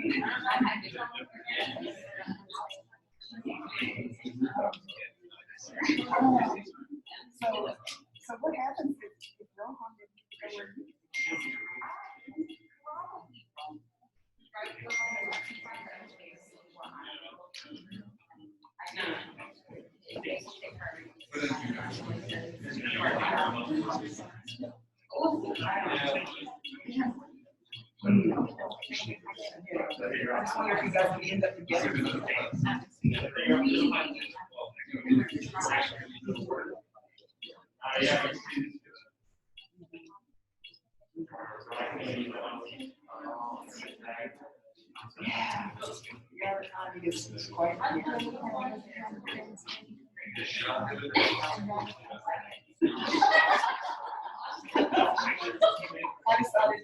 So what happens if Rohan didn't go where he I just wonder if you guys would end up together. Yeah, the economy is quite. I decided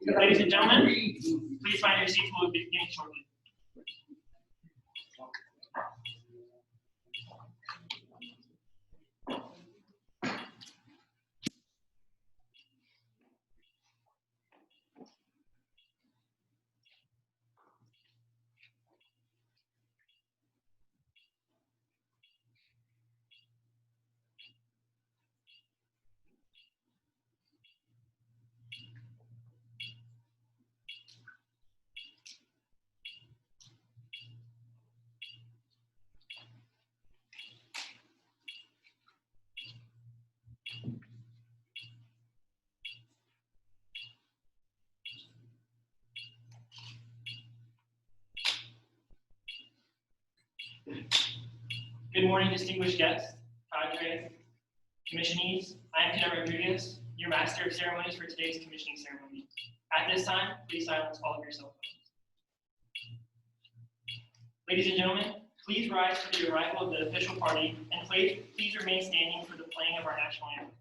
Ladies and gentlemen, please find your seats. We'll be beginning shortly. Good morning, distinguished guests, cadre, commissionees. I am Cadet Rodriguez, your master of ceremonies for today's commissioning ceremony. At this time, please silence all of your cell phones. Ladies and gentlemen, please rise for the arrival of the official party, and please remain standing for the playing of our national anthem.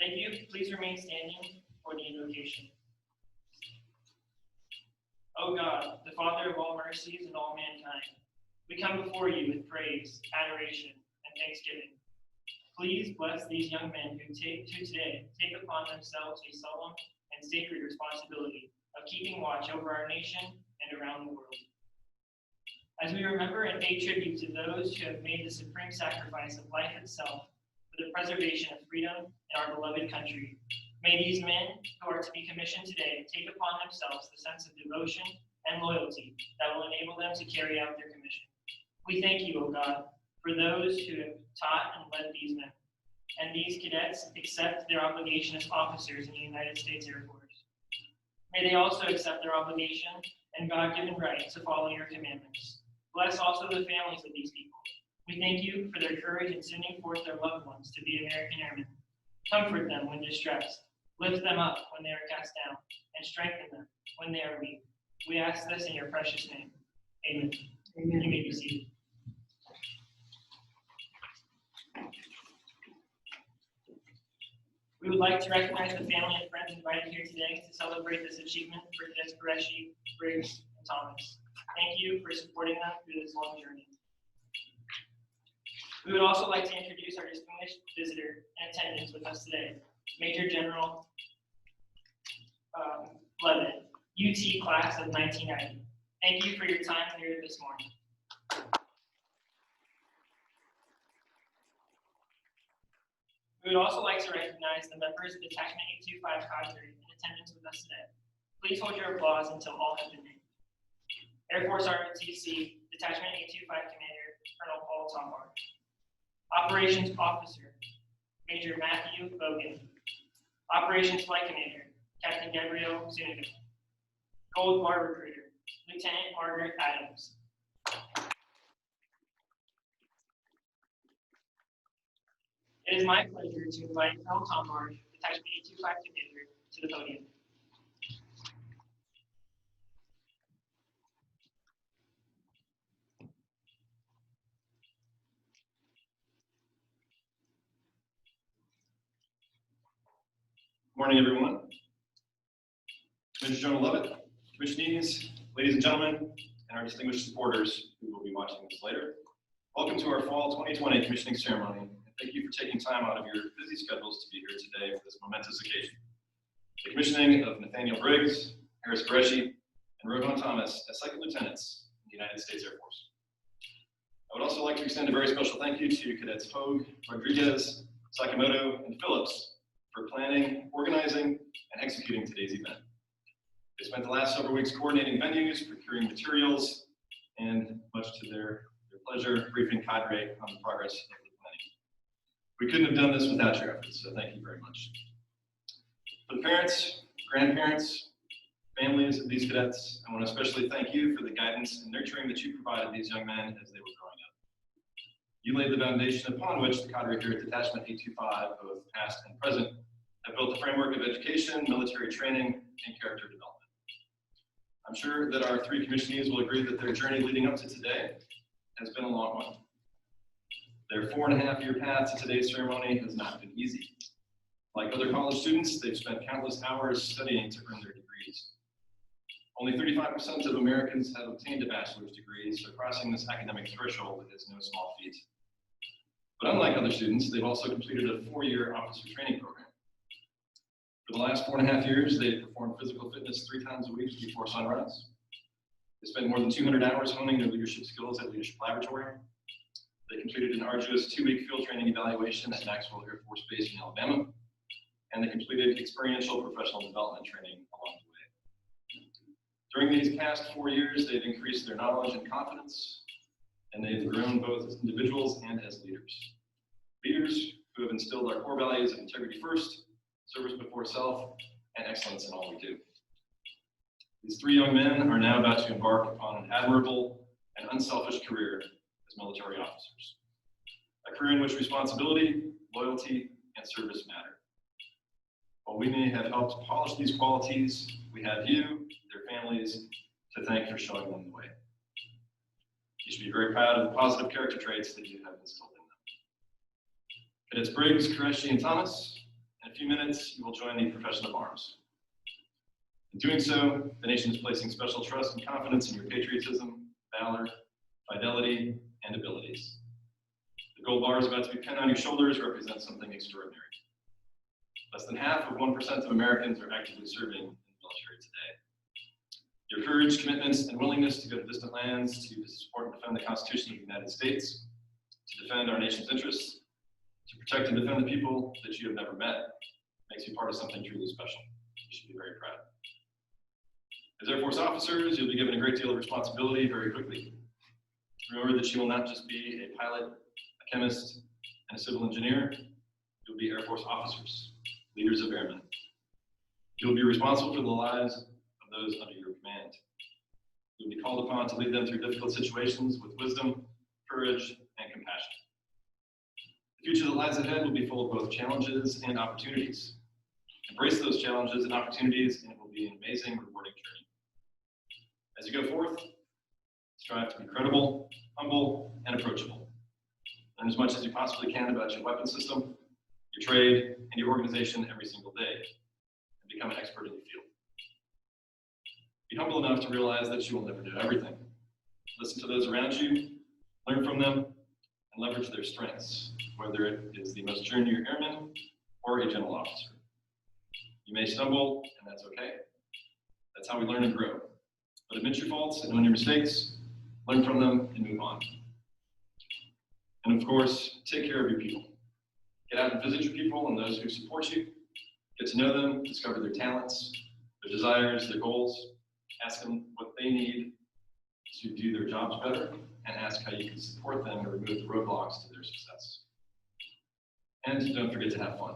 Thank you. Please remain standing for the invocation. O God, the Father of all mercies and all mankind, we come before you with praise, adoration, and thanksgiving. Please bless these young men who today take upon themselves a solemn and sacred responsibility of keeping watch over our nation and and around the world. As we remember and pay tribute to those who have made the supreme sacrifice of life itself for the preservation of freedom in our beloved country, may these men who are to be commissioned today take upon themselves the sense of devotion and loyalty that will enable them to carry out their commission. We thank you, O God, for those who have taught and led these men, and these cadets accept their obligation as officers in the United States Air Force. May they also accept their obligation and God-given right to follow your commandments. Bless also the families of these people. We thank you for their courage in sending forth their loved ones to be American airmen. Comfort them when distressed, lift them up when they are cast down, and strengthen them when they are weak. We ask this in your precious name. Amen. Amen. You may be seated. We would like to recognize the family and friends invited here today to celebrate this achievement for Harris Qureshi, Briggs, and Thomas. Thank you for supporting them through this long journey. We would also like to introduce our distinguished visitor in attendance with us today, Major General Leavitt, UT class of 1990. Thank you for your time here this morning. We would also like to recognize the members of Detachment 825 cadre in attendance with us today. Please hold your applause until all have been named. Air Force ROTC, Detachment 825 Commander, Colonel Paul Tombarge. Operations Officer, Major Matthew Bogan. Operations Flight Commander, Captain Gabrielle Zuniga. Gold Bar Recruiter, Lieutenant Margaret Adams. It is my pleasure to invite Colonel Tombarge, Detachment 825 Commander, to the podium. Good morning, everyone. Major General Leavitt, commissionees, ladies and gentlemen, and our distinguished supporters who will be watching this later. Welcome to our Fall 2020 commissioning ceremony, and thank you for taking time out of your busy schedules to be here today for this momentous occasion. The commissioning of Nathaniel Briggs, Harris Qureshi, and Rohan Thomas as second lieutenants in the United States Air Force. I would also like to extend a very special thank you to Cadets Hogue, Rodriguez, Sakamoto, and Phillips for planning, organizing, and executing today's event. They spent the last several weeks coordinating venues, procuring materials, and much to their pleasure, briefing cadre on the progress of the planning. We couldn't have done this without your efforts, so thank you very much. For the parents, grandparents, families of these cadets, I want to especially thank you for the guidance and nurturing that you provided these young men as they were growing up. You laid the foundation upon which the cadre here at Detachment 825, both past and present, have built a framework of education, military training, and character development. I'm sure that our three commissionees will agree that their journey leading up to today has been a long one. Their 4.5-year path to today's ceremony has not been easy. Like other college students, they've spent countless hours studying to earn their degrees. Only 35% of Americans have obtained a bachelor's degree, so crossing this academic threshold is no small feat. But unlike other students, they've also completed a 4-year officer training program. For the last 4.5 years, they've performed physical fitness 3 times a week before sunrise. They spent more than 200 hours honing their leadership skills at Leadership Laboratory. They completed an arduous 2-week field training evaluation at Maxwell Air Force Base in Alabama, and they completed experiential professional development training along the way. During these past 4 years, they've increased their knowledge and confidence, and they've grown both as individuals and as leaders. Leaders who have instilled our core values of integrity first, service before self, and excellence in all we do. These 3 young men are now about to embark upon an admirable and unselfish career as military officers. A career in which responsibility, loyalty, and service matter. While we may have helped polish these qualities, we have you, their families, to thank for showing them the way. You should be very proud of the positive character traits that you have instilled in them. Cadets Briggs, Qureshi, and Thomas, in a few minutes, you will join the profession of arms. In doing so, the nation is placing special trust and confidence in your patriotism, valor, fidelity, and abilities. The gold bars about to be pinned on your shoulders represent something extraordinary. Less than half of 1% of Americans are actively serving in the military today. Your courage, commitments, and willingness to go to distant lands to support and defend the Constitution of the United States, to defend our nation's interests, to protect and defend the people that you have never met, makes you part of something truly special. You should be very proud. As Air Force officers, you'll be given a great deal of responsibility very quickly. Remember that you will not just be a pilot, a chemist, and a civil engineer. You'll be Air Force officers, leaders of airmen. You'll be responsible for the lives of those under your command. You'll be called upon to lead them through difficult situations with wisdom, courage, and compassion. The future that lies ahead will be full of both challenges and opportunities. Embrace those challenges and opportunities, and it will be an amazing, rewarding journey. As you go forth, strive to be credible, humble, and approachable. Learn as much as you possibly can about your weapon system, your trade, and your organization every single day, and become an expert in your field. Be humble enough to realize that you will never do everything. Listen to those around you, learn from them, and leverage their strengths, whether it is the most junior airman or a general officer. You may stumble, and that's okay. That's how we learn and grow. But admit your faults and own your mistakes, learn from them, and move on. And of course, take care of your people. Get out and visit your people and those who support you. Get to know them, discover their talents, their desires, their goals. Ask them what they need to do their jobs better, and ask how you can support them and remove the roadblocks to their success. And don't forget to have fun.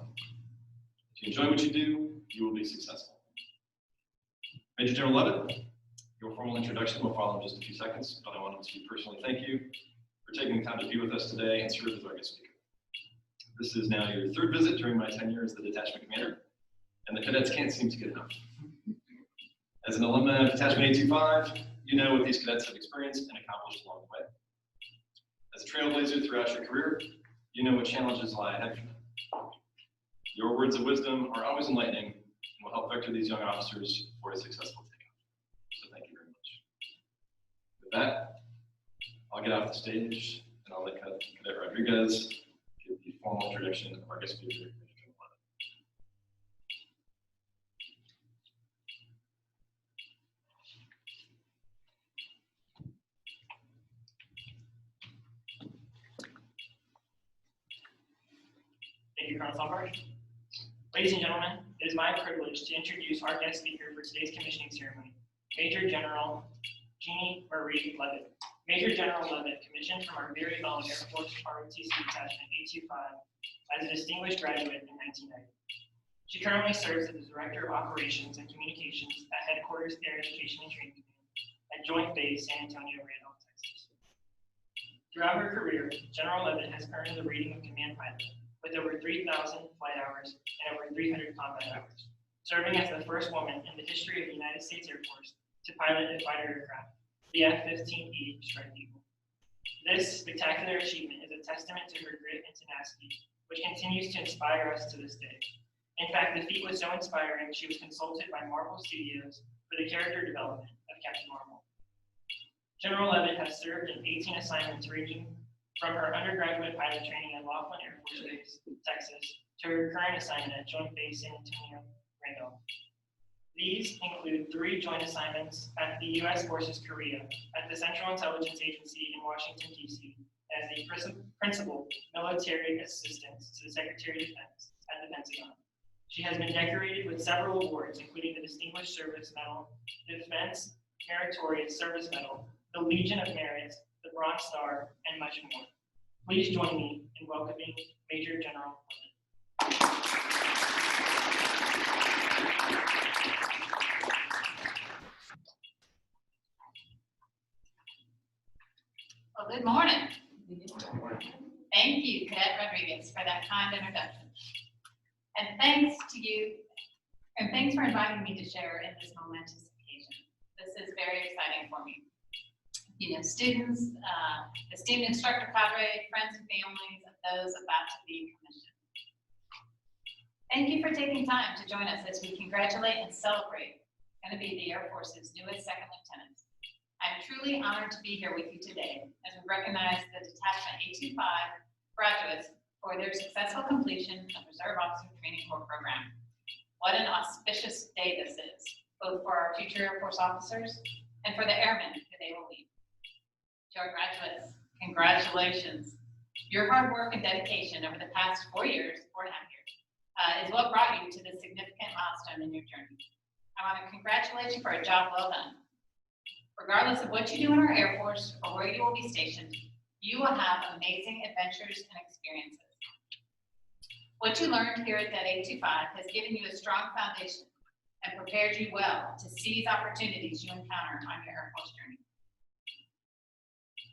If you enjoy what you do, you will be successful. Major General Leavitt, your formal introduction will follow in just a few seconds, but I wanted to personally thank you for taking the time to be with us today and serve as our guest speaker. This is now your third visit during my tenure as the detachment commander, and the cadets can't seem to get enough. As an alumni of Detachment 825, you know what these cadets have experienced and accomplished along the way. As a trailblazer throughout your career, you know what challenges lie ahead for them. Your words of wisdom are always enlightening and will help vector these young officers for a successful takeoff. So thank you very much. With that, I'll get off the stage and I'll let Cadet Rodriguez give the formal introduction of our guest speaker. Thank you, Colonel Tombarge. Ladies and gentlemen, it is my privilege to introduce our guest speaker for today's commissioning ceremony, Major General Jeannie Leavitt. Major General Leavitt commissioned from our very own Air Force ROTC Detachment 825 as a distinguished graduate in 1990. She currently serves as the Director of Operations and Communications at Headquarters Air Education and Training Command at Joint Base San Antonio, Randolph, Texas. Throughout her career, General Leavitt has earned the rating of Command Pilot, with over 3,000 flight hours and over 300 combat hours, serving as the first woman in the history of the United States Air Force to pilot a fighter aircraft, the F-15E Strike Eagle. This spectacular achievement is a testament to her grit and tenacity, which continues to inspire us to this day. In fact, the feat was so inspiring, she was consulted by Marvel Studios for the character development of Captain Marvel. General Leavitt has served in 18 assignments ranging from her undergraduate pilot training at Laughlin Air Force Base, Texas, to her current assignment at Joint Base San Antonio, Randolph. These include 3 joint assignments at the U.S. Forces Korea, at the Central Intelligence Agency in Washington, D.C., as the Principal Military Assistant to the Secretary of Defense at the Pentagon. She has been decorated with several awards, including the Distinguished Service Medal, the Defense Meritorious Service Medal, the Legion of Merit, the Bronze Star, and much more. Please join me in welcoming Major General Leavitt. Well, good morning. Thank you, Cadet Rodriguez, for that kind introduction. And thanks to you, and thanks for inviting me to share in this momentous occasion. This is very exciting for me. You know, students, esteemed instructor cadre, friends and families of those about to be commissioned. Thank you for taking time to join us as we congratulate and celebrate going to be the Air Force's newest second lieutenants. I'm truly honored to be here with you today as we recognize the Detachment 825 graduates for their successful completion of Reserve Officer Training Corps program. What an auspicious day this is. both for our future Air Force officers and for the airmen who they will lead. To our graduates, congratulations. Your hard work and dedication over the past 4 years, 4.5 years, is what brought you to this significant milestone in your journey. I want to congratulate you for a job well done. Regardless of what you do in our Air Force or where you will be stationed, you will have amazing adventures and experiences. What you learned here at Det 825 has given you a strong foundation and prepared you well to seize opportunities you encounter on your Air Force journey.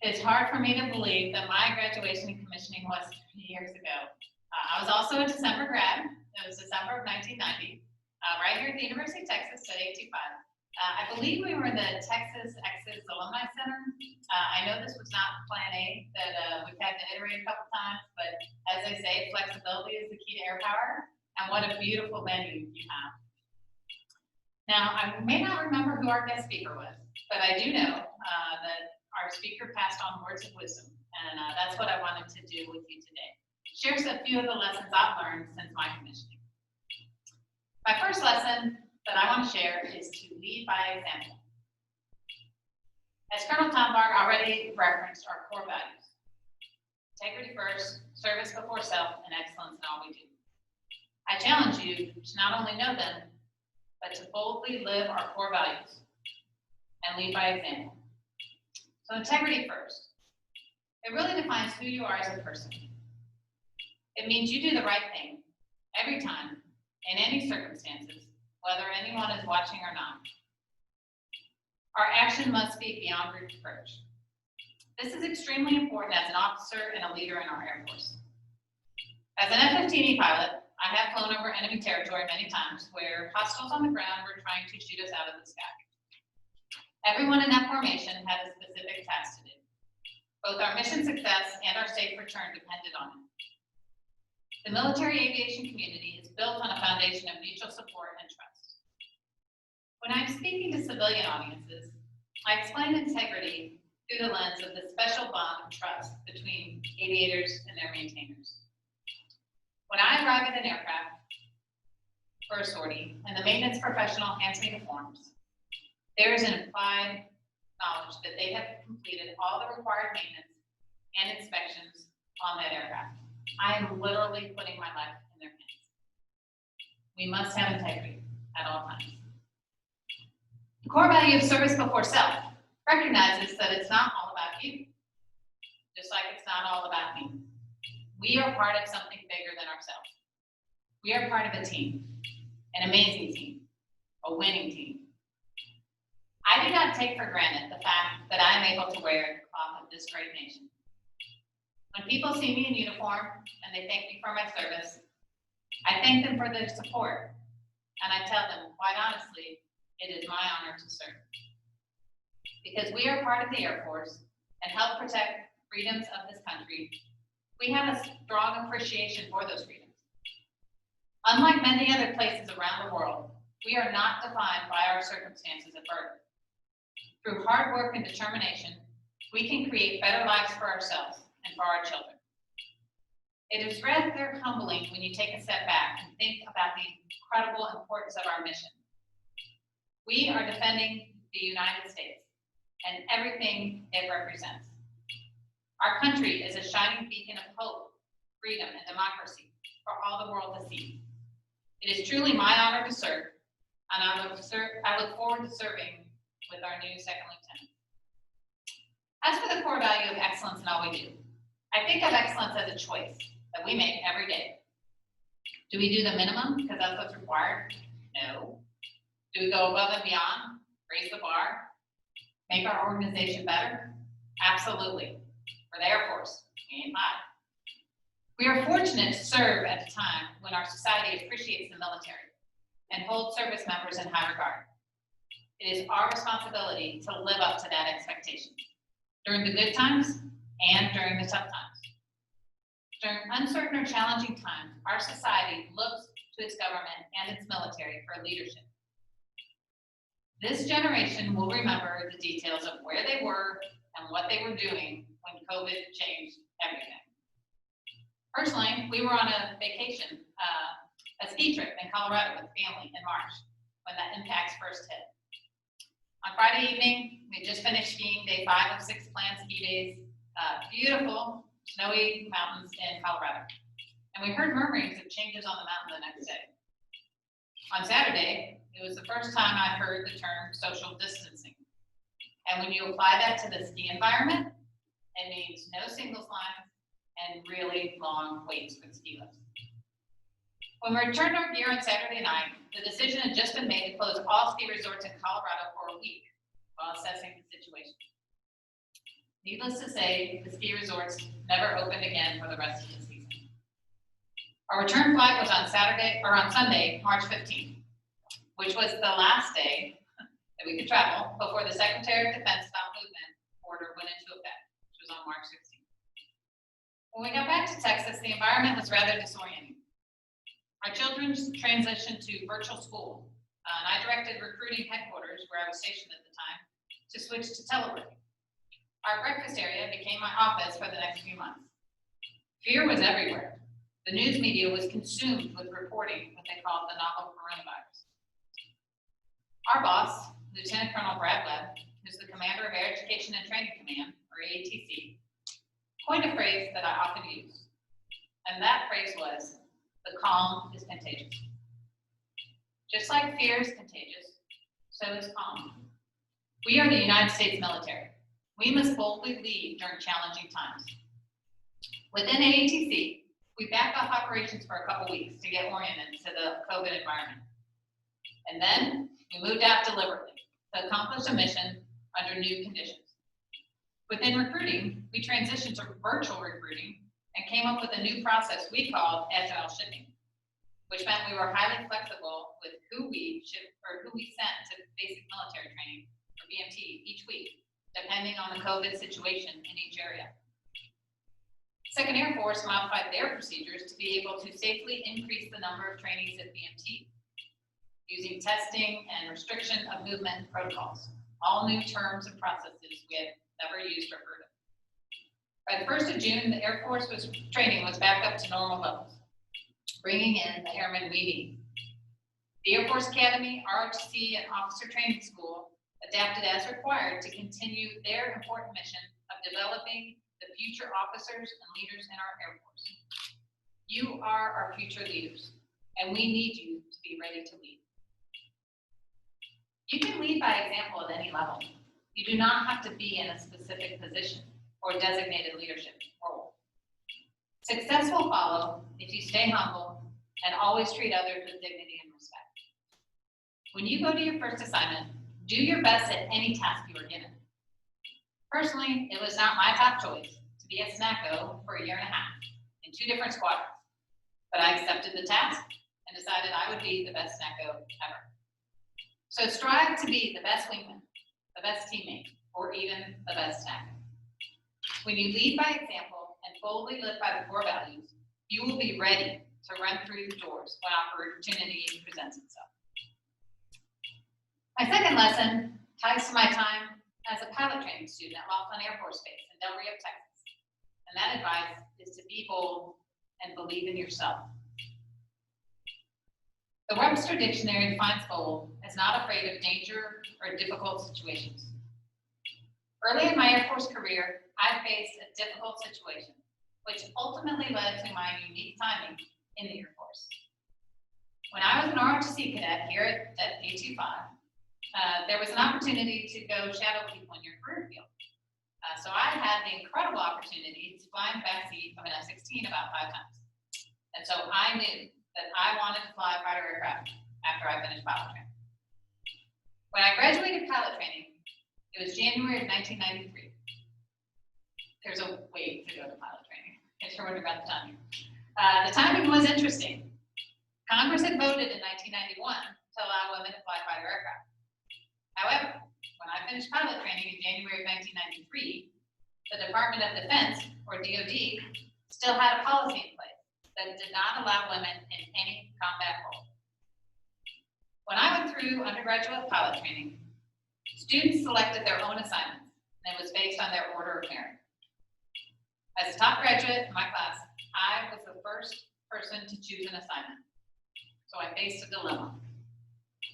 It's hard for me to believe that my graduation and commissioning was 3 years ago. I was also a December grad. It was December of 1990, right here at the University of Texas at 825. I believe we were in the Texas Exes Alumni Center. I know this was not Plan A that we've had to iterate a couple times, but as they say, flexibility is the key to air power, and what a beautiful venue you have. Now, I may not remember who our guest speaker was, but I do know that our speaker passed on words of wisdom, and that's what I wanted to do with you today. Share a few of the lessons I've learned since my commissioning. My first lesson that I want to share is to lead by example. As Colonel Tombarge already referenced our core values: integrity first, service before self, and excellence in all we do. I challenge you to not only know them, but to boldly live our core values and lead by example. So integrity first. It really defines who you are as a person. It means you do the right thing every time, in any circumstances, whether anyone is watching or not. Our action must be beyond reproach. This is extremely important as an officer and a leader in our Air Force. As an F-15E pilot, I have flown over enemy territory many times where hostiles on the ground were trying to shoot us out of the sky. Everyone in that formation had a specific task to do. Both our mission success and our safe return depended on it. The military aviation community is built on a foundation of mutual support and trust. When I'm speaking to civilian audiences, I explain integrity through the lens of the special bond of trust between aviators and their maintainers. When I arrive at an aircraft for a sortie and the maintenance professional hands me the forms, there is an implied knowledge that they have completed all the required maintenance and inspections on that aircraft. I am literally putting my life in their hands. We must have integrity at all times. The core value of service before self recognizes that it's not all about you, just like it's not all about me. We are part of something bigger than ourselves. We are part of a team, an amazing team, a winning team. I do not take for granted the fact that I am able to wear the cloth of this great nation. When people see me in uniform and they thank me for my service, I thank them for their support, and I tell them, quite honestly, it is my honor to serve. Because we are part of the Air Force and help protect freedoms of this country, we have a strong appreciation for those freedoms. Unlike many other places around the world, we are not defined by our circumstances at birth. Through hard work and determination, we can create better lives for ourselves and for our children. It is rather humbling when you take a step back and think about the incredible importance of our mission. We are defending the United States and everything it represents. Our country is a shining beacon of hope, freedom, and democracy for all the world to see. It is truly my honor to serve, and I look forward to serving with our new second lieutenant. As for the core value of excellence in all we do, I think of excellence as a choice that we make every day. Do we do the minimum because that's what's required? No. Do we go above and beyond, raise the bar, make our organization better? Absolutely. For the Air Force, we ain't high. We are fortunate to serve at a time when our society appreciates the military and holds service members in high regard. It is our responsibility to live up to that expectation during the good times and during the tough times. During uncertain or challenging times, our society looks to its government and its military for leadership. This generation will remember the details of where they were and what they were doing when COVID changed everything. Personally, we were on a vacation, a ski trip in Colorado with family in March. when that impacts first hit. On Friday evening, we had just finished skiing day 5 of 6 planned ski days, beautiful snowy mountains in Colorado. And we heard murmurings of changes on the mountain the next day. On Saturday, it was the first time I heard the term social distancing. And when you apply that to the ski environment, it means no singles lines and really long waits for the ski lifts. When we returned our gear on Saturday night, the decision had just been made to close all ski resorts in Colorado for a week while assessing the situation. Needless to say, the ski resorts never opened again for the rest of the season. Our return flight was on Sunday, March 15th, which was the last day that we could travel before the Secretary of Defense Stop Movement order went into effect, which was on March 16th. When we got back to Texas, the environment was rather disorienting. Our children's transitioned to virtual school, and I directed recruiting headquarters, where I was stationed at the time, to switch to teleworking. Our breakfast area became my office for the next few months. Fear was everywhere. The news media was consumed with reporting what they called the novel coronavirus. Our boss, Lieutenant Colonel Brad Webb, who's the commander of Air Education and Training Command, or AATC, coined a phrase that I often use. And that phrase was, "The calm is contagious." Just like fear is contagious, so is calm. We are the United States military. We must boldly lead during challenging times. Within AATC, we backed off operations for a couple weeks to get oriented to the COVID environment. And then we moved out deliberately to accomplish a mission under new conditions. Within recruiting, we transitioned to virtual recruiting and came up with a new process we called agile shipping, which meant we were highly flexible with who we sent to basic military training, or BMT, each week, depending on the COVID situation in each area. Second Air Force modified their procedures to be able to safely increase the number of trainees at BMT, using testing and restriction of movement protocols, all new terms and processes we had never used or heard of. By the 1st of June, the Air Force training was back up to normal levels, bringing in the airmen we need. The Air Force Academy, ROTC, and Officer Training School adapted as required to continue their important mission of developing the future officers and leaders in our Air Force. You are our future leaders, and we need you to be ready to lead. You can lead by example at any level. You do not have to be in a specific position or designated leadership role. Success will follow if you stay humble and always treat others with dignity and respect. When you go to your first assignment, do your best at any task you are given. Personally, it was not my top choice to be a SNACO for a year and a half in 2 different squadrons, but I accepted the task and decided I would be the best SNACO ever. So strive to be the best wingman, the best teammate, or even the best SNACO. When you lead by example and boldly live by the core values, you will be ready to run through the doors when opportunity presents itself. My second lesson ties to my time as a pilot training student at Laughlin Air Force Base in Del Rio, Texas. And that advice is to be bold and believe in yourself. The Webster Dictionary defines bold as not afraid of danger or difficult situations. Early in my Air Force career, I faced a difficult situation, which ultimately led to my unique timing in the Air Force. When I was an ROTC cadet here at A25, there was an opportunity to go shadow people in your career field. So I had the incredible opportunity to fly in the backseat of an F-16 about 5 times. And so I knew that I wanted to fly fighter aircraft after I finished pilot training. When I graduated pilot training, it was January of 1993. There's a way to go to pilot training. I sure wondered about the timing. The timing was interesting. Congress had voted in 1991 to allow women to fly fighter aircraft. However, when I finished pilot training in January of 1993, the Department of Defense, or DoD, still had a policy in place that did not allow women in any combat role. When I went through undergraduate pilot training, students selected their own assignments, and it was based on their order of merit. As a top graduate in my class, I was the first person to choose an assignment, so I faced a dilemma.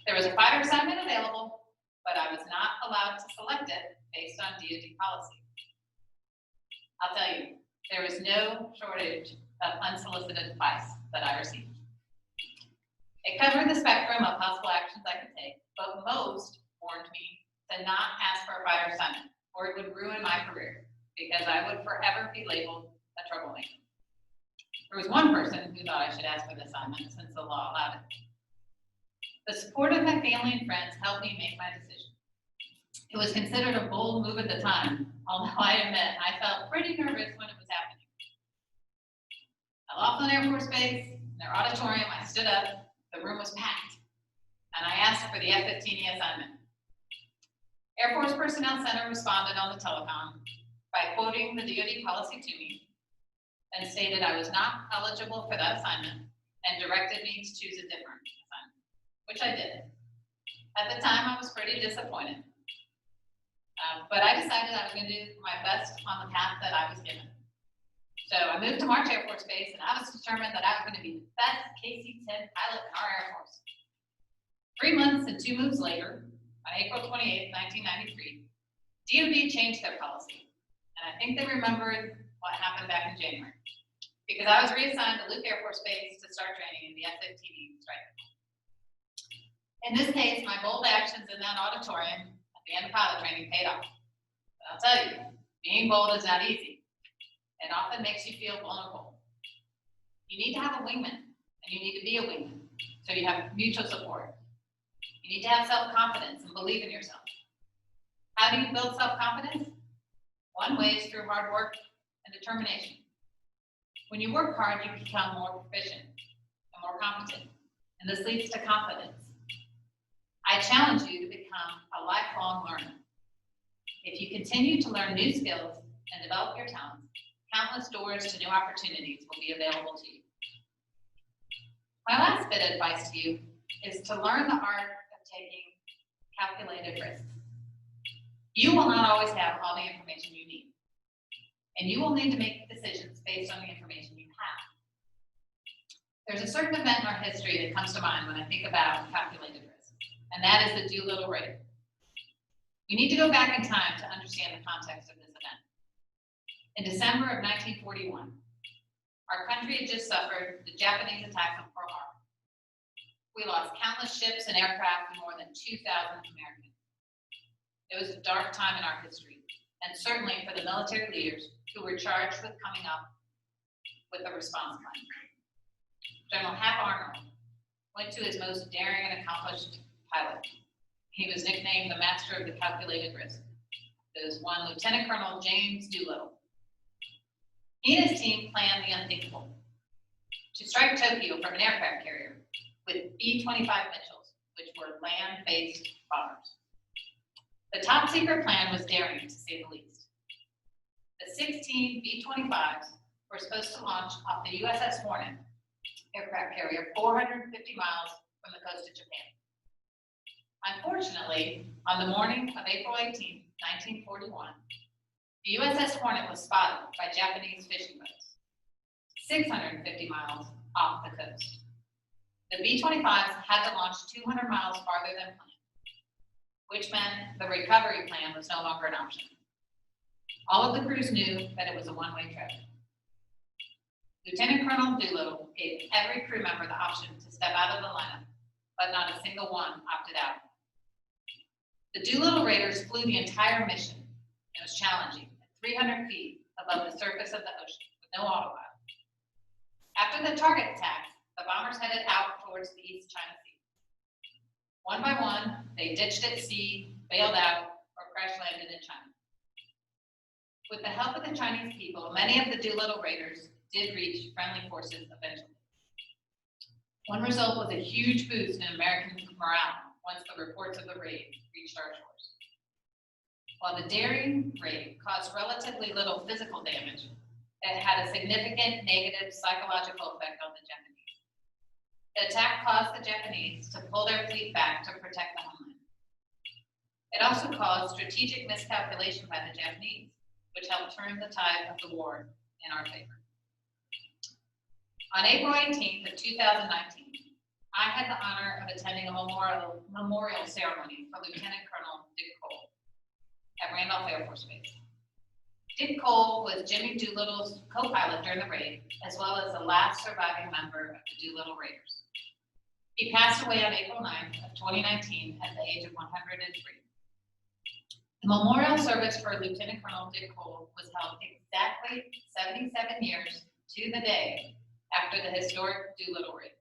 There was a fighter assignment available, but I was not allowed to select it based on DoD policy. I'll tell you, there was no shortage of unsolicited advice that I received. It covered the spectrum of possible actions I could take, but most warned me to not ask for a fighter assignment, or it would ruin my career, because I would forever be labeled a troublemaker. There was one person who thought I should ask for the assignment since the law allowed it. The support of my family and friends helped me make my decision. It was considered a bold move at the time, although I admit I felt pretty nervous when it was happening. At Laughlin Air Force Base, in their auditorium, I stood up. The room was packed, and I asked for the F-15E assignment. Air Force Personnel Center responded on the telecom by quoting the DoD policy to me and stated I was not eligible for that assignment and directed me to choose a different assignment, which I did. At the time, I was pretty disappointed, but I decided I was going to do my best on the path that I was given. So I moved to March Air Force Base, and I was determined that I was going to be the best KC-10 pilot in our Air Force. 3 months and 2 moves later, on April 28, 1993, DoD changed their policy, and I think they remembered what happened back in January, because I was reassigned to Luke Air Force Base to start training in the F-15E strike. In this case, my bold actions in that auditorium at the end of pilot training paid off. But I'll tell you, being bold is not easy. It often makes you feel vulnerable. You need to have a wingman, and you need to be a wingman, so you have mutual support. You need to have self-confidence and believe in yourself. How do you build self-confidence? One way is through hard work and determination. When you work hard, you become more proficient and more competent, and this leads to confidence. I challenge you to become a lifelong learner. If you continue to learn new skills and develop your talents, countless doors to new opportunities will be available to you. My last bit of advice to you is to learn the art of taking calculated risks. You will not always have all the information you need, and you will need to make decisions based on the information you have. There's a certain event in our history that comes to mind when I think about calculated risk, and that is the Doolittle raid. We need to go back in time to understand the context of this event. In December of 1941, our country had just suffered the Japanese attack on Pearl Harbor. We lost countless ships and aircraft and more than 2,000 Americans. It was a dark time in our history, and certainly for the military leaders who were charged with coming up with a response plan. General Hap Arnold went to his most daring and accomplished pilot. He was nicknamed the master of the calculated risk. There was one Lieutenant Colonel James Doolittle. He and his team planned the unthinkable, to strike Tokyo from an aircraft carrier with B-25 Mitchells, which were land-based bombers. The top secret plan was daring, to say the least. The 16 B-25s were supposed to launch off the USS Hornet aircraft carrier 450 miles from the coast of Japan. Unfortunately, on the morning of April 18, 1941, the USS Hornet was spotted by Japanese fishing boats, 650 miles off the coast. The B-25s had to launch 200 miles farther than planned, which meant the recovery plan was no longer an option. All of the crews knew that it was a one-way trip. Lieutenant Colonel Doolittle gave every crew member the option to step out of the lineup, but not a single one opted out. The Doolittle Raiders flew the entire mission. It was challenging, at 300 feet above the surface of the ocean, with no autopilot. After the target attack, the bombers headed out towards the East China Sea. One by one, they ditched at sea, bailed out, or crash landed in China. With the help of the Chinese people, many of the Doolittle Raiders did reach friendly forces eventually. One result was a huge boost in American morale once the reports of the raid reached our shores. While the daring raid caused relatively little physical damage, it had a significant negative psychological effect on the Japanese. The attack caused the Japanese to pull their fleet back to protect the homeland. It also caused strategic miscalculation by the Japanese, which helped turn the tide of the war in our favor. On April 18th of 2019, I had the honor of attending a memorial ceremony for Lieutenant Colonel Dick Cole at Randolph Air Force Base. Dick Cole was Jimmy Doolittle's co-pilot during the raid, as well as the last surviving member of the Doolittle Raiders. He passed away on April 9th of 2019 at the age of 103. The memorial service for Lieutenant Colonel Dick Cole was held exactly 77 years to the day after the historic Doolittle raid.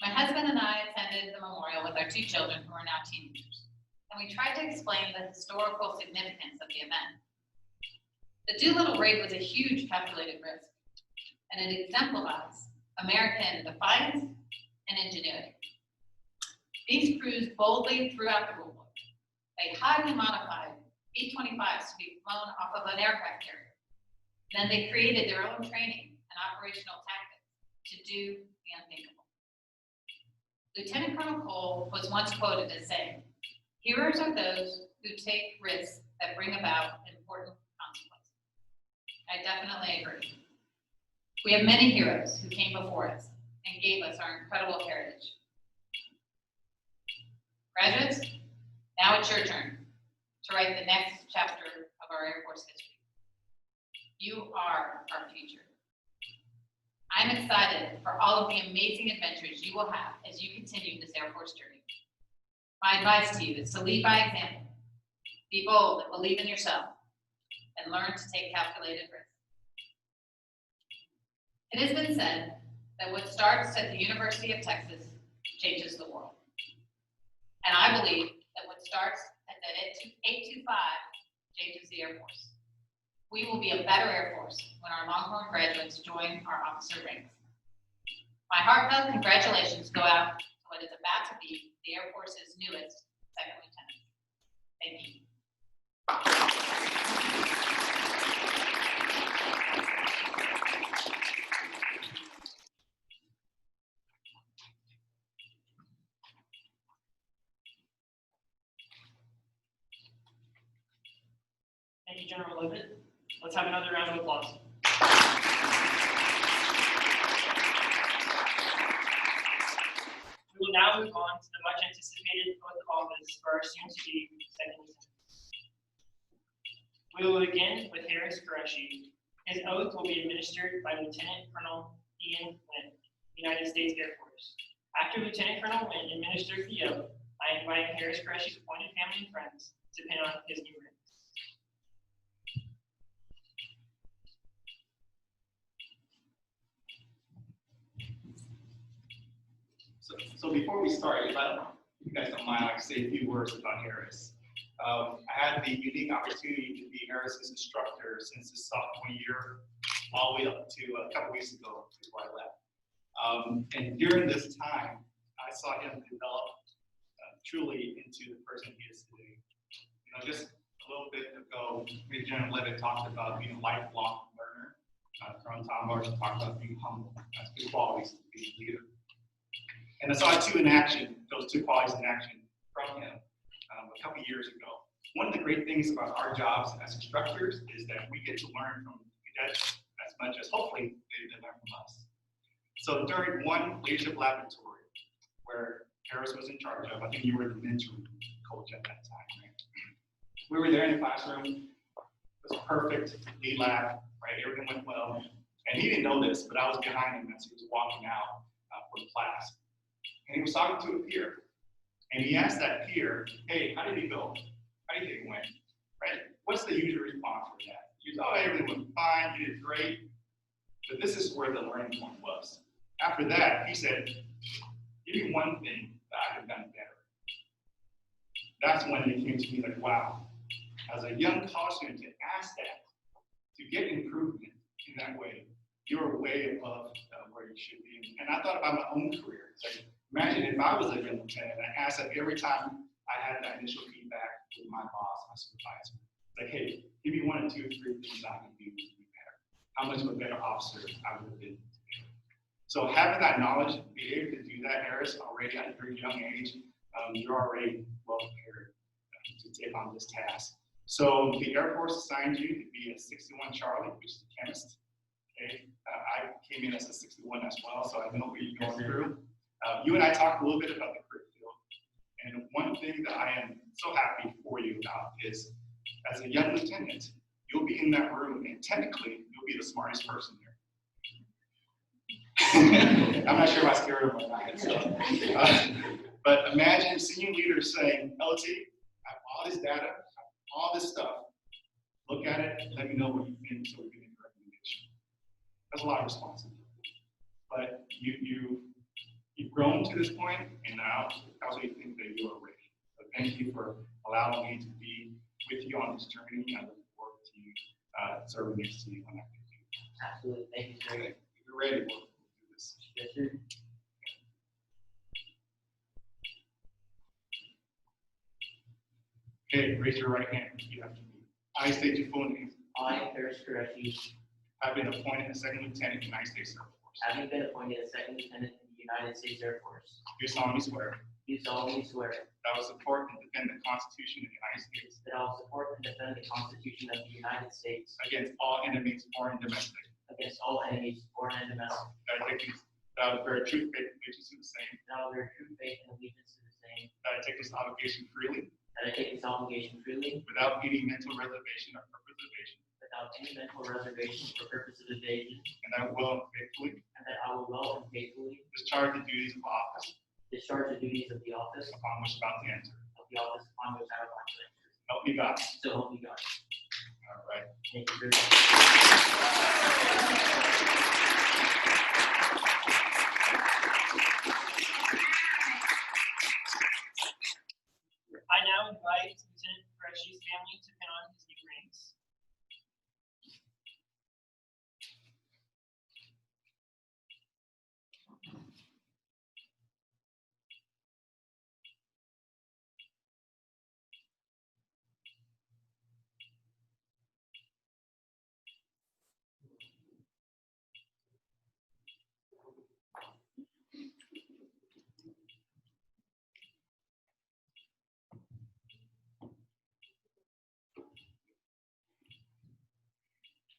My husband and I attended the memorial with our 2 children who are now teenagers, and we tried to explain the historical significance of the event. The Doolittle raid was a huge calculated risk, and it exemplifies American defiance and ingenuity. These crews boldly threw out the rule book. They highly modified B-25s to be flown off of an aircraft carrier. Then they created their own training and operational tactics to do the unthinkable. Lieutenant Colonel Cole was once quoted as saying, "Heroes are those who take risks that bring about important consequences." I definitely agree. We have many heroes who came before us and gave us our incredible heritage. Graduates, now it's your turn to write the next chapter of our Air Force history. You are our future. I'm excited for all of the amazing adventures you will have as you continue this Air Force journey. My advice to you is to lead by example. Be bold and believe in yourself, and learn to take calculated risks. It has been said that what starts at the University of Texas changes the world. And I believe that what starts at the 825 changes the Air Force. We will be a better Air Force when our Longhorn graduates join our officer ranks. My heartfelt congratulations go out to what is about to be the Air Force's newest second lieutenant. Thank you. Thank you, General Leavitt. Let's have another round of applause. We will now move on to the much anticipated oath of office for our soon-to-be second lieutenant. We will begin with Harris Qureshi. His oath will be administered by Lieutenant Colonel Ian Wynn, United States Air Force. After Lieutenant Colonel Wynn administers the oath, I invite Harris Qureshi's appointed family and friends to pin on his new ring. So before we start, if you guys don't mind, I'd like to say a few words about Harris. I had the unique opportunity to be Harris's instructor since his sophomore year, all the way up to a couple weeks ago before I left. And during this time, I saw him develop truly into the person he is today. You know, just a little bit ago, Major General Leavitt talked about being a lifelong learner. Rohan Thomas talked about being humble. That's good qualities to be a leader. And I saw those two qualities in action from him a couple years ago. One of the great things about our jobs as instructors is that we get to learn from cadets as much as hopefully they learn from us. So during one leadership laboratory where Harris was in charge of, I think you were the mentoring coach at that time, right? We were there in the classroom. It was perfect lead lab, right? Everything went well. And he didn't know this, but I was behind him as he was walking out for the class. And he was talking to a peer. And he asked that peer, "Hey, how did he go? How did he win?" Right? What's the usual response for that? You thought everything went fine, you did great. But this is where the learning point was. After that, he said, "Give me one thing that I could have done better." That's when it came to me like, wow, as a young college student to ask that, to get improvement in that way, you're way above where you should be. And I thought about my own career. It's like, imagine if I was a young lieutenant and I asked that every time I had that initial feedback with my boss, my supervisor, like, hey, give me 1 or 2 or 3 things I can do to be better. How much of a better officer I would have been today. So having that knowledge, be able to do that, Harris, already at a very young age, you're already well prepared to take on this task. So the Air Force assigned you to be a 61 Charlie, which is a chemist. Okay, I came in as a 61 as well, so I know what you're going through. You and I talked a little bit about the curriculum, and one thing that I am so happy for you about is, as a young lieutenant, you'll be in that room, and technically, you'll be the smartest person there. I'm not sure if I scared him or not. So, but imagine senior leaders saying, LT, I have all this data, I have all this stuff. Look at it, let me know what you think so we can make a recommendation. That's a lot of responsibility. But you've grown to this point, and now I also think that you are ready. So thank you for allowing me to be with you on this journey. I look forward to you serving next to you on that. Absolutely. Thank you, sir. If you're ready, we'll do this. Yes, sir. Okay, raise your right hand. You have to be. I state your full name. I, Harris Qureshi, I've been appointed a second lieutenant in the United States Air Force. having been appointed a second lieutenant in the United States Air Force, Do solemnly swear do solemnly swear that I will support and defend the Constitution of the United States that I will support and defend the Constitution of the United States against all enemies, foreign and domestic. against all enemies, foreign and domestic, That I will bear true faith and allegiance to the same. that I will bear true faith and allegiance to the same, That I take this obligation freely, that I take this obligation freely, without any mental reservation or purpose of evasion. without any mental reservation or purpose of evasion, And that I will faithfully and that I will well and faithfully discharge the duties of office discharge the duties of the office upon which I'm about to enter. upon which I am about to enter. Help me God. So help me God. All right. Thank you very much. I now invite Lieutenant Qureshi's family to pin on his new rings.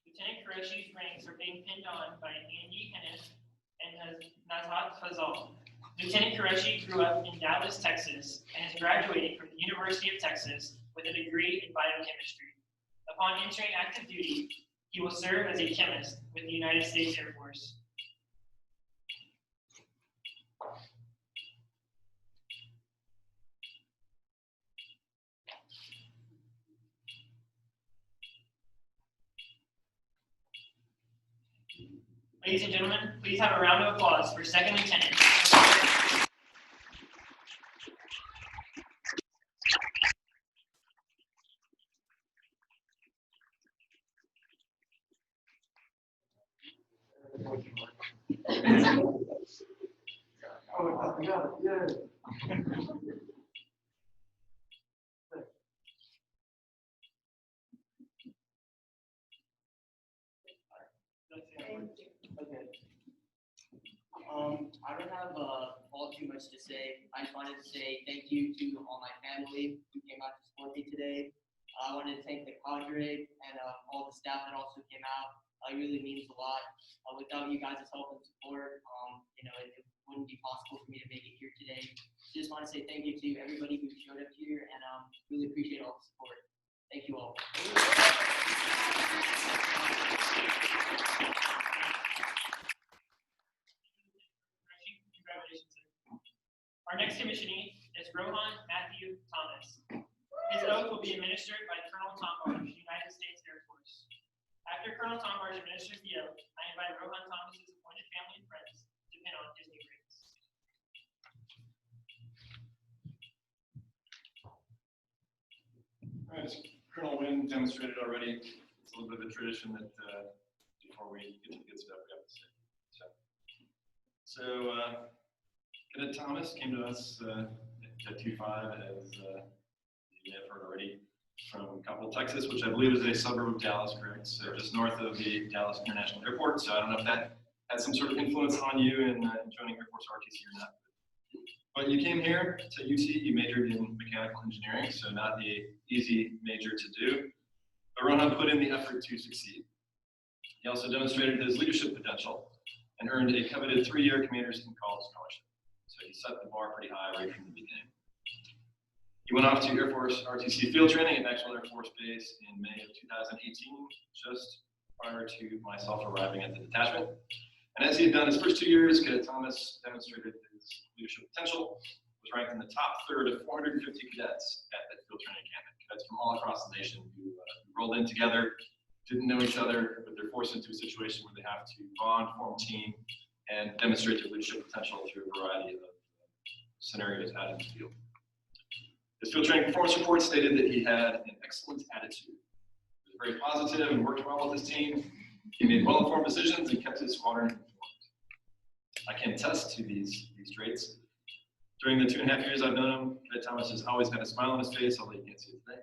Lieutenant Qureshi's rings are being pinned on by Andy Hennis and Nazhat Fazal. Lieutenant Qureshi grew up in Dallas, Texas, and is graduating from the University of Texas with a degree in biochemistry. Upon entering active duty, he will serve as a chemist with the United States Air Force. Ladies and gentlemen, please have a round of applause for Second Lieutenant. Okay. I don't have all too much to say. I just wanted to say thank you to all my family who came out to support me today. I wanted to thank the cadre and all the staff that also came out. It really means a lot. Without you guys' help and support, it wouldn't be possible for me to make it here today. Just want to say thank you to everybody who showed up here, and really appreciate all the support. Thank you all. Congratulations, sir. Our next commissionee is Rohan Thomas. His oath will be administered by Colonel Tombarge, United States Air Force. After Colonel Tombarge administers the oath, I invite Rohan Thomas's appointed family and friends to pin on his new rings. All right, as Colonel Wynn demonstrated already, it's a little bit of a tradition that before we get to the good stuff, we have to say. So Cadet Thomas came to us at 25, as you may have heard already, from Coppell, Texas, which I believe is a suburb of Dallas, correct? So just north of the Dallas International Airport. So I don't know if that had some sort of influence on you in joining Air Force RTC or not. But you came here to UT, you majored in mechanical engineering, so not the easy major to do. But Rohan put in the effort to succeed. He also demonstrated his leadership potential and earned a coveted 3-year Commanders in College scholarship. So he set the bar pretty high right from the beginning. He went off to Air Force RTC field training at Maxwell Air Force Base in May of 2018, just prior to myself arriving at the detachment. And as he had done his first 2 years, Cadet Thomas demonstrated his leadership potential, was ranked in the top third of 450 cadets at that field training camp. Cadets from all across the nation who rolled in together, didn't know each other, but they're forced into a situation where they have to bond, form a team, and demonstrate their leadership potential through a variety of scenarios out in the field. His field training performance report stated that he had an excellent attitude. He was very positive and worked well with his team. He made well-informed decisions and kept his squadron informed. I can attest to these traits. During the 2.5 years I've known him, Cadet Thomas has always had a smile on his face, although you can't see it today,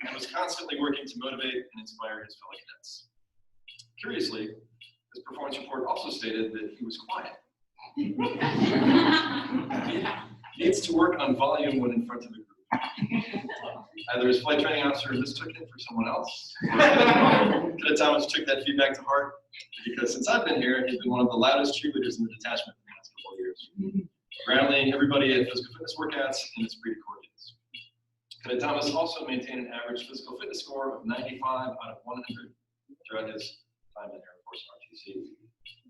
and was constantly working to motivate and inspire his fellow cadets. Curiously, his performance report also stated that he was quiet. He needs to work on volume when in front of the group. Either his flight training officer mistook him for someone else, or Cadet Thomas took that feedback to heart, because since I've been here, he's been one of the loudest cheerleaders in the detachment for the past couple of years, rallying everybody at physical fitness workouts and its pre-corps days. Cadet Thomas also maintained an average physical fitness score of 95 out of 100 throughout his time in Air Force RTC,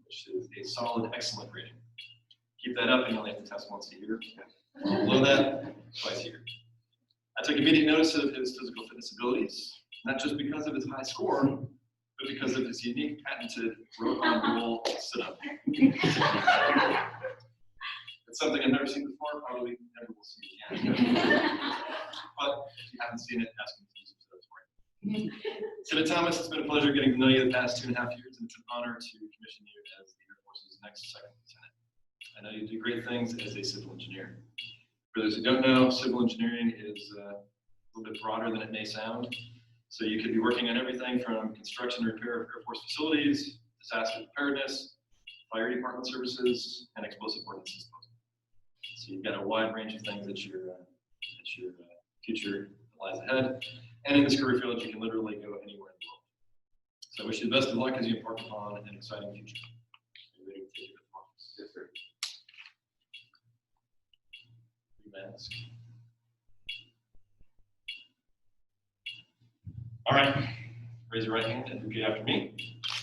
which is a solid, excellent rating. Keep that up, and you only have to test once a year. Below that, twice a year. I took immediate notice of his physical fitness abilities, not just because of his high score, but because of his unique patented Rohan roll sit-up. It's something I've never seen before, probably never will see again. But if you haven't seen it, ask me to do some sit-ups for you. Cadet Thomas, it's been a pleasure getting to know you the past 2.5 years, and it's an honor to commission you as the Air Force's next second lieutenant. I know you do great things as a civil engineer. For those who don't know, civil engineering is a little bit broader than it may sound. So you could be working on everything from construction and repair of Air Force facilities, disaster preparedness, fire department services, and explosive ordnance disposal. So you've got a wide range of things that your future lies ahead. And in this career field, you can literally go anywhere in the world. So I wish you the best of luck as you embark upon an exciting future. Are you ready to take your performance? Yes, sir. Mask. All right, raise your right hand and repeat after me.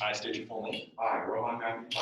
I state your full name. I, Rohan Thomas,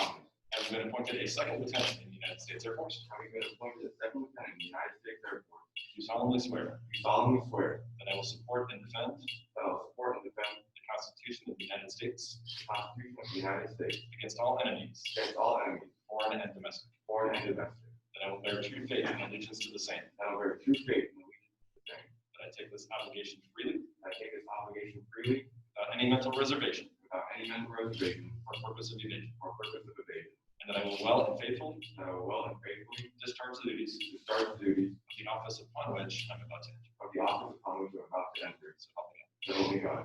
Have been appointed a second lieutenant in the United States Air Force. having been appointed as second lieutenant in the United States Air Force, Do solemnly swear do solemnly swear that I will support and defend that I will support and defend the Constitution of the United States the Constitution of the United States against all enemies, against all enemies, foreign and domestic. foreign and domestic, That I will bear true faith and allegiance to the same. that I will bear true faith and allegiance to the same, That I take this obligation freely, that I take this obligation freely, without any mental reservation without any mental reservation or purpose of evasion. or purpose of evasion, And that I will well and faithfully that I will well and faithfully discharge the duties discharge the duties of the office upon which I'm about to enter. of the office upon which I am about to enter. So help me God. So help me God.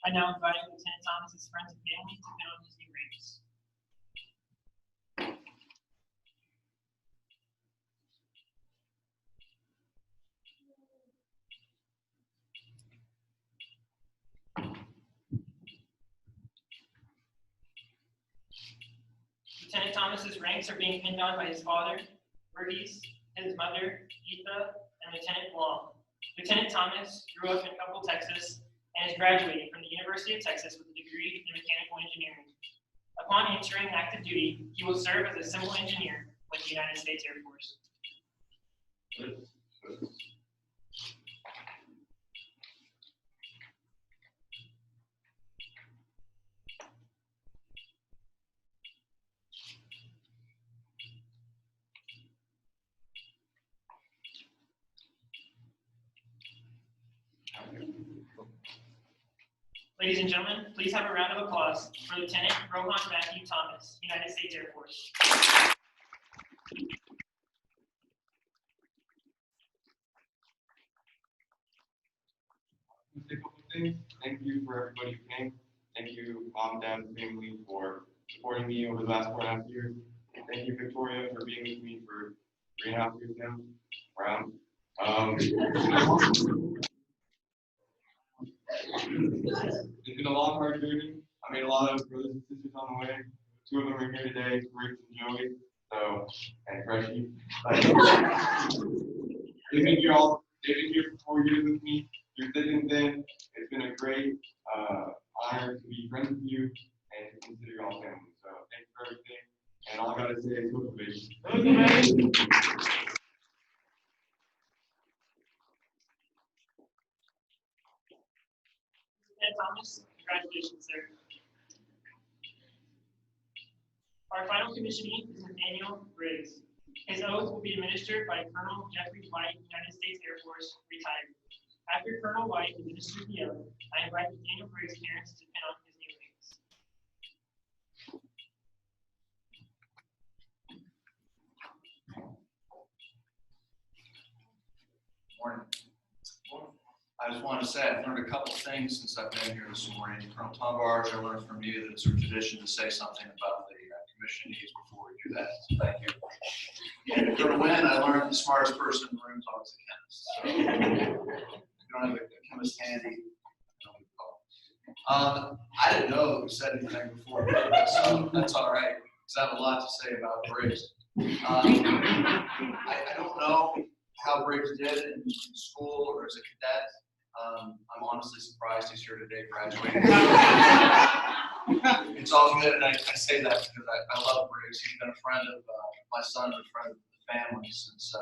I now invite Lieutenant Thomas's friends and family to put on his new ranks. Lieutenant Thomas's ranks are being pinned on by his father, Verghese, his mother, Geetha, and Lieutenant Long. Lieutenant Thomas grew up in Coppell, Texas, and is graduating from the University of Texas with a degree in mechanical engineering. Upon entering active duty, he will serve as a civil engineer with the United States Air Force. Ladies and gentlemen, please have a round of applause for Lieutenant Rohan Thomas, United States Air Force. Say a couple things. Thank you for everybody who came. Thank you, mom, dad, and family for supporting me over the last 4.5 years. And thank you, Victoria, for being with me for 3.5 years now, around. It's been a long, hard journey. I made a lot of brothers and sisters on the way. 2 of them are here today, Briggs and Joey, and Qureshi. They've been here for 4 years with me. Through thick and thin. It's been a great honor to be friends with you and to consider you all family. So thank you for everything. And all I gotta say is motivation. Rohan Thomas, congratulations, sir. Our final commissionee is Nathaniel Briggs. His oath will be administered by Colonel Jeffrey White, United States Air Force, retired. After Colonel White administers the oath, I invite Nathaniel Briggs' parents to pin on his new rings. Morning. I just wanted to say I've learned a couple things since I've been here this morning. Colonel Tombarge, I learned from you that it's a tradition to say something about the commissionees before we do that. So thank you. And Colonel Wynn, I learned the smartest person in the room is always a chemist. So if you don't have a chemist handy, don't call. I didn't know that we said anything before, so that's all right, because I have a lot to say about Briggs. I don't know how Briggs did in school or as a cadet. I'm honestly surprised he's here today graduating. It's all good, and I say that because I love Briggs. He's been a friend of my son, a friend of the family since I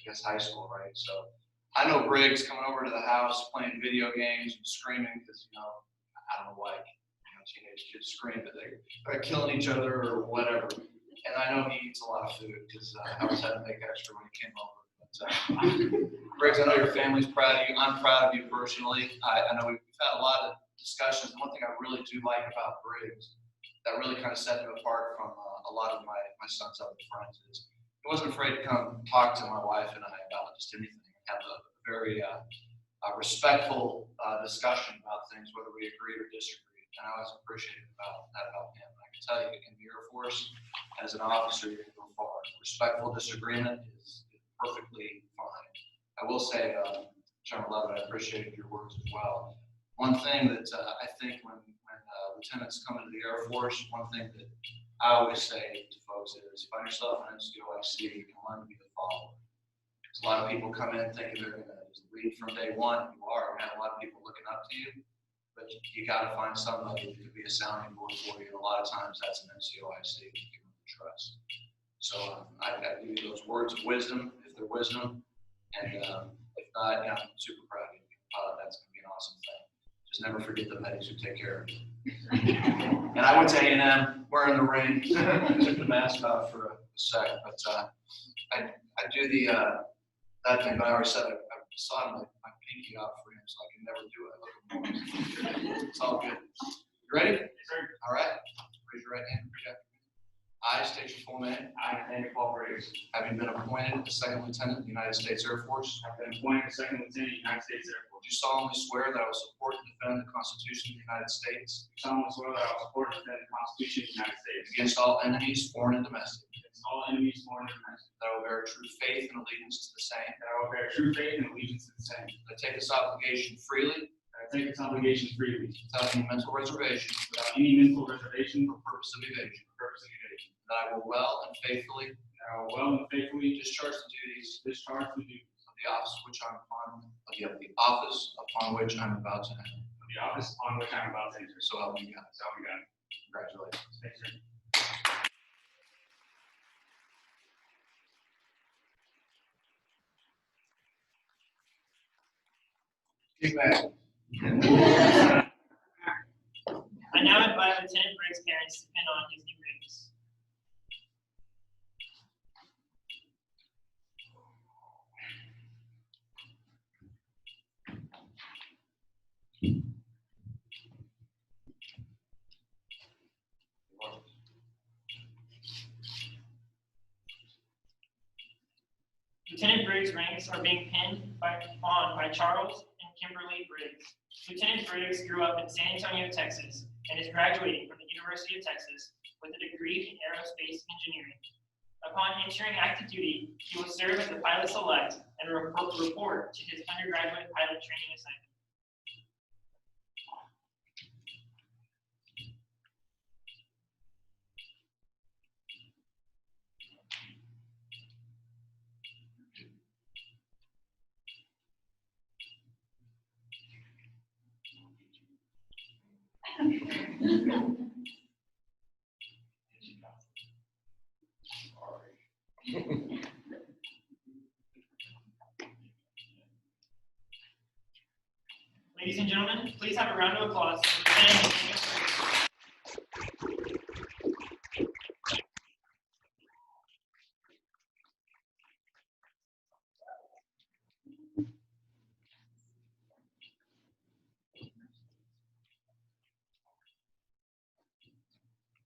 guess high school, right? So I know Briggs coming over to the house playing video games and screaming because I don't know why teenage kids scream that they're killing each other or whatever. And I know he eats a lot of food because I always had to make extra when he came over. Briggs, I know your family's proud of you. I'm proud of you personally. I know we've had a lot of discussions. One thing I really do like about Briggs that really kind of set him apart from a lot of my son's other friends is he wasn't afraid to come talk to my wife and I about just anything. Have a very respectful discussion about things, whether we agreed or disagreed. And I always appreciated that about him. I can tell you in the Air Force, as an officer, you can go far. Respectful disagreement is perfectly fine. I will say, General Leavitt, I appreciated your words as well. One thing that I think when lieutenants come into the Air Force, one thing that I always say to folks is find yourself an NCOIC and learn to be the follower. Because a lot of people come in thinking they're going to lead from day one. You are. We have a lot of people looking up to you, but you got to find somebody who can be a sounding board for you. And a lot of times that's an NCOIC that you can trust. So I give you those words of wisdom, if they're wisdom, and if not, I'm super proud of you. That's going to be an awesome thing. Just never forget the medics who take care of you. And I went to A&M, wearing the ring, took the mask off for a sec, but I do that thing, but I already said I saw my pinky off for him, so I can never do it. It's all good. You ready? Yes, sir. All right. Raise your right hand. Project. I state your full name. I, Nathaniel Briggs, Having been appointed a second lieutenant in the United States Air Force, have been appointed second lieutenant in the United States Air Force. do solemnly swear that I will support and defend the Constitution of the United States Do solemnly swear that I will support and defend the Constitution of the United States against all enemies, foreign and domestic. against all enemies, foreign and domestic. That I will bear true faith and allegiance to the same. That I will bear true faith and allegiance to the same. That I take this obligation freely, That I take this obligation freely, without any mental reservation without any mental reservation or purpose of evasion. or purpose of evasion. That I will well and faithfully That I will well and faithfully discharge the duties discharge the duties of the office the office upon which I'm about to enter. of the office upon which I am about to enter. So help me God. So help me God. Congratulations. Thanks, sir. Kick back. I now invite Lieutenant Briggs' parents to pin on his new rings. Lieutenant Briggs' rings are being pinned on by Charles and Kimberly Briggs. Lieutenant Briggs grew up in San Antonio, Texas, and is graduating from the University of Texas with a degree in aerospace engineering. Upon entering active duty, he will serve as a pilot select and report to his undergraduate pilot training assignment. Ladies and gentlemen, please have a round of applause for Lieutenant Nathaniel Briggs.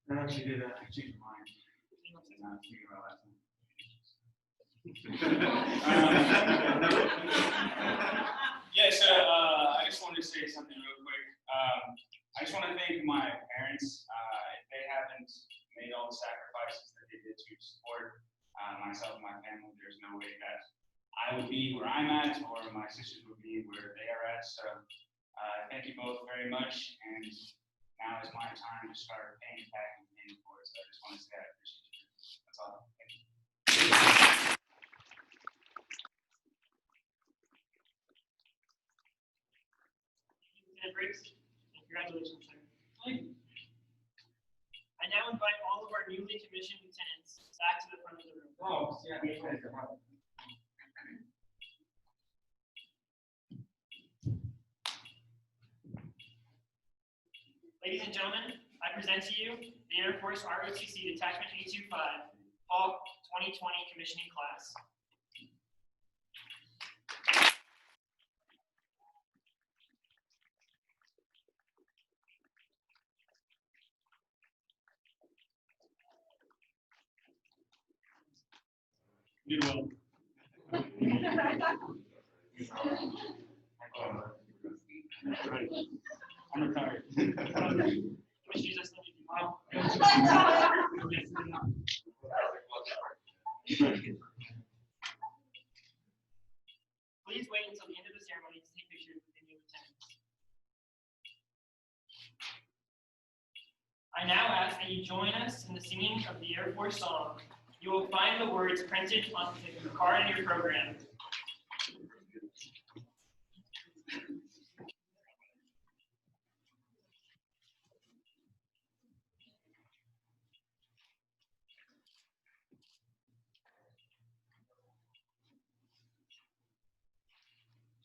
I actually did change my mind. And I was thinking about last night. Yeah, so I just wanted to say something real quick. I just want to thank my parents. If they haven't made all the sacrifices that they did to support myself and my family, there's no way that I would be where I'm at or my sisters would be where they are at. So thank you both very much. And now is my time to start paying back and paying for it. So I just want to say I appreciate you. That's all. Thank you. Lieutenant Briggs, congratulations, sir. I now invite all of our newly commissioned lieutenants back to the front of the room. Oh, yeah. Ladies and gentlemen, I present to you the Air Force ROTC Detachment 825, Fall 2020 Commissioning Class. You did well. I'm retired. Commissioners, I still need you. Please wait until the end of the ceremony to take pictures with the new lieutenants. I now ask that you join us in the singing of the Air Force song. You will find the words printed on the card in your program.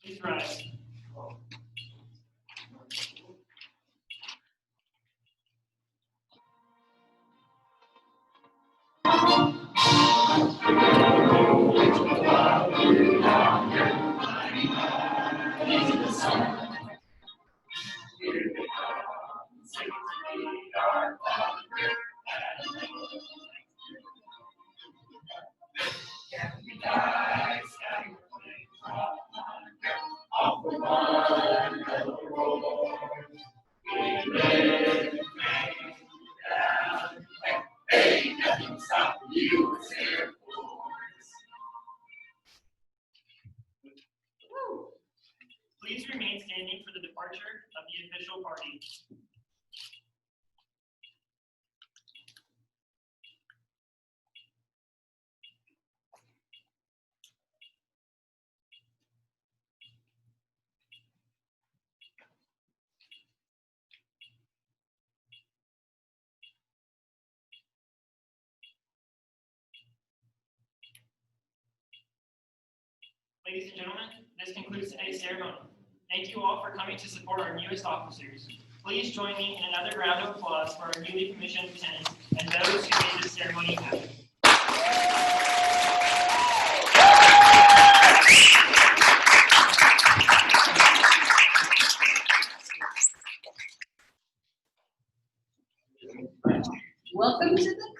Please rise. Please remain standing for the departure of the official party. Ladies and gentlemen, this concludes today's ceremony. Thank you all for coming to support our newest officers. Please join me in another round of applause for our newly commissioned lieutenants and those who made this ceremony happen. Welcome to the